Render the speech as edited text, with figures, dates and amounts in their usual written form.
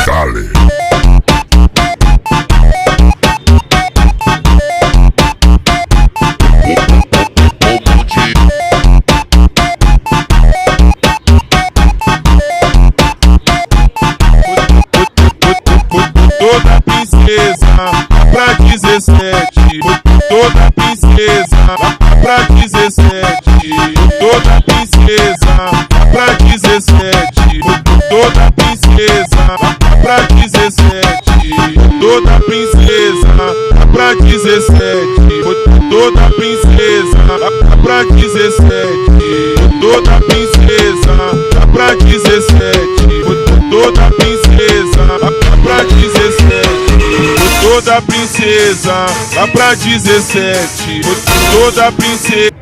Dale. Toda princesa pra 17, toda princesa pra 17, toda princesa pra 17, toda princesa pra 17, toda princesa pra 17, toda princesa pra 17, toda princesa pra 17, toda princesa pra 17, toda princesa lá pra 17, toda princesa.